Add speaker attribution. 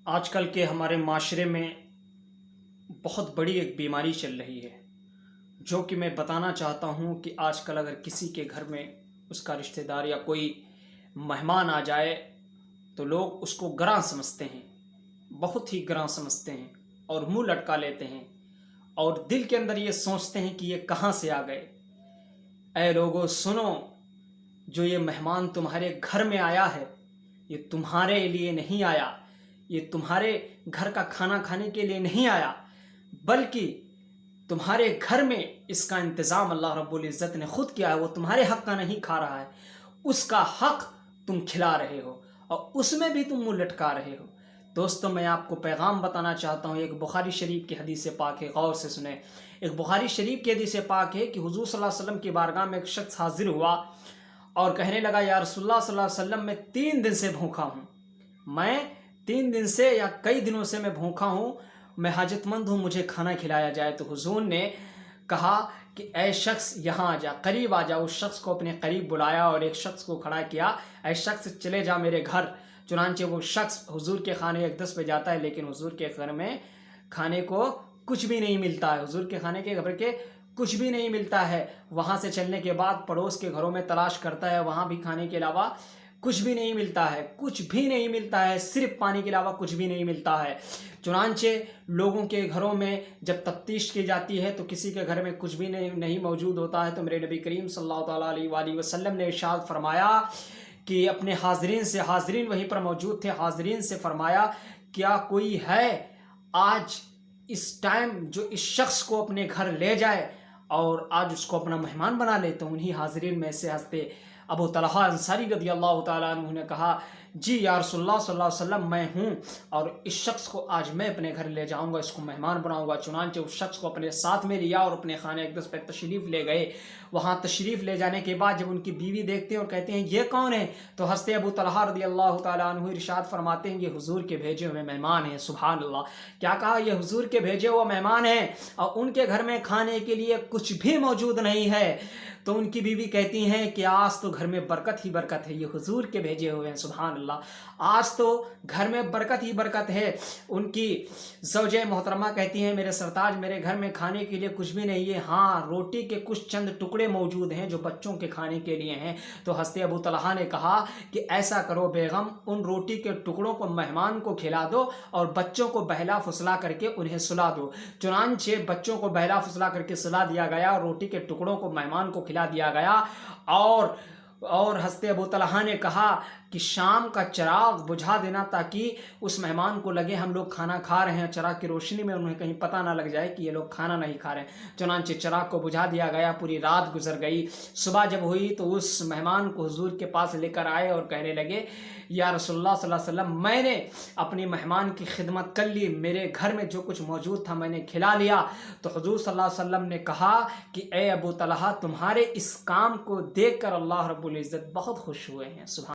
Speaker 1: آج کل کے ہمارے معاشرے میں بہت بڑی ایک بیماری چل رہی ہے، جو کہ میں بتانا چاہتا ہوں کہ آج کل اگر کسی کے گھر میں اس کا رشتہ دار یا کوئی مہمان آ جائے تو لوگ اس کو گراں سمجھتے ہیں، بہت ہی گراں سمجھتے ہیں اور منہ لٹکا لیتے ہیں اور دل کے اندر یہ سوچتے ہیں کہ یہ کہاں سے آ گئے۔ اے لوگو سنو، جو یہ مہمان تمہارے گھر میں آیا ہے یہ تمہارے لیے نہیں آیا، یہ تمہارے گھر کا کھانا کھانے کے لیے نہیں آیا، بلکہ تمہارے گھر میں اس کا انتظام اللہ رب العزت نے خود کیا ہے۔ وہ تمہارے حق کا نہیں کھا رہا ہے، اس کا حق تم کھلا رہے ہو اور اس میں بھی تم منہ لٹکا رہے ہو۔ دوستو، میں آپ کو پیغام بتانا چاہتا ہوں، ایک بخاری شریف کی حدیث پاک ہے، غور سے سنیں۔ ایک بخاری شریف کی حدیث پاک ہے کہ حضور صلی اللہ علیہ وسلم کی بارگاہ میں ایک شخص حاضر ہوا اور کہنے لگا، یا رسول اللہ صلی اللہ علیہ وسلم، میں 3 دن سے بھوکا ہوں، میں 3 دن سے یا کئی دنوں سے میں بھوکا ہوں، میں حاجت مند ہوں، مجھے کھانا کھلایا جائے۔ تو حضور نے کہا کہ اے شخص یہاں آ جا، قریب آ جا۔ اس شخص کو اپنے قریب بلایا اور ایک شخص کو کھڑا کیا، اے شخص چلے جا میرے گھر۔ چنانچہ وہ شخص حضور کے خانے اقدس پہ جاتا ہے، لیکن حضور کے گھر میں کھانے کو کچھ بھی نہیں ملتا ہے، حضور کے کھانے کے گھر کے کچھ بھی نہیں ملتا ہے۔ وہاں سے چلنے کے بعد پڑوس کے گھروں میں تلاش کرتا ہے، وہاں بھی کھانے کے علاوہ کچھ بھی نہیں ملتا ہے، کچھ بھی نہیں ملتا ہے، صرف پانی کے علاوہ کچھ بھی نہیں ملتا ہے۔ چنانچہ لوگوں کے گھروں میں جب تفتیش کی جاتی ہے تو کسی کے گھر میں کچھ بھی نہیں موجود ہوتا ہے، تو میرے نبی کریم صلی اللہ تعالیٰ علیہ وآلہ وسلم نے ارشاد فرمایا کہ اپنے حاضرین وہیں پر موجود تھے، حاضرین سے فرمایا، کیا کوئی ہے آج اس ٹائم جو اس شخص کو اپنے گھر لے جائے اور آج اس کو اپنا مہمان بنا لے؟ تو انہی حاضرین میں سے ہنستے ابو طلحہ انصاری رضی اللہ تعالیٰ عنہ نے کہا، جی یا رسول اللہ صلی اللہ علیہ وسلم، میں ہوں اور اس شخص کو آج میں اپنے گھر لے جاؤں گا، اس کو مہمان بناؤں گا۔ چنانچہ اس شخص کو اپنے ساتھ میں لیا اور اپنے خانے اقدس پہ تشریف لے گئے۔ وہاں تشریف لے جانے کے بعد جب ان کی بیوی دیکھتے ہیں اور کہتے ہیں یہ کون ہے، تو ہنستے ابو طلحہ رضی اللہ تعالیٰ عنہ ارشاد فرماتے ہیں، یہ حضور کے بھیجے ہوئے مہمان ہیں۔ سبحان اللہ! کیا کہا؟ یہ حضور کے بھیجے ہوئے مہمان ہیں اور ان کے گھر میں کھانے کے لیے کچھ بھی موجود نہیں ہے۔ تو ان کی بیوی کہتی ہیں کہ آج تو گھر میں برکت ہی برکت ہے، یہ حضور کے بھیجے ہوئے ہیں۔ سبحان اللہ! آج تو گھر میں برکت ہی برکت ہے۔ ان کی زوجہ محترمہ کہتی ہیں، میرے سرتاج، میرے گھر میں کھانے کے لیے کچھ بھی نہیں ہے، ہاں روٹی کے کچھ چند ٹکڑے موجود ہیں جو بچوں کے کھانے کے لیے ہیں۔ تو ہنستے ابو طلحہ نے کہا کہ ایسا کرو بیگم، ان روٹی کے ٹکڑوں کو مہمان کو کھلا دو اور بچوں کو بہلا فسلا کر کے انہیں سلا دو۔ چنانچہ بچوں کو بہلا فسلا کر کے سلا دیا گیا اور روٹی کے ٹکڑوں کو مہمان کو کھلا دیا گیا۔ اور ہنستے ابو طلحہ نے کہا کہ شام کا چراغ بجھا دینا تاکہ اس مہمان کو لگے ہم لوگ کھانا کھا رہے ہیں، چراغ کی روشنی میں انہیں کہیں پتہ نہ لگ جائے کہ یہ لوگ کھانا نہیں کھا رہے ہیں۔ چنانچہ چراغ کو بجھا دیا گیا، پوری رات گزر گئی۔ صبح جب ہوئی تو اس مہمان کو حضور کے پاس لے کر آئے اور کہنے لگے، یا رسول اللہ صلی اللہ علیہ وسلم، میں نے اپنی مہمان کی خدمت کر لی، میرے گھر میں جو کچھ موجود تھا میں نے کھلا لیا۔ تو حضور صلی اللہ علیہ وسلم نے کہا کہ اے ابو طلحہ، تمہارے اس کام کو دیکھ کر اللہ رب العزت بہت خوش ہوئے ہیں۔ سبحان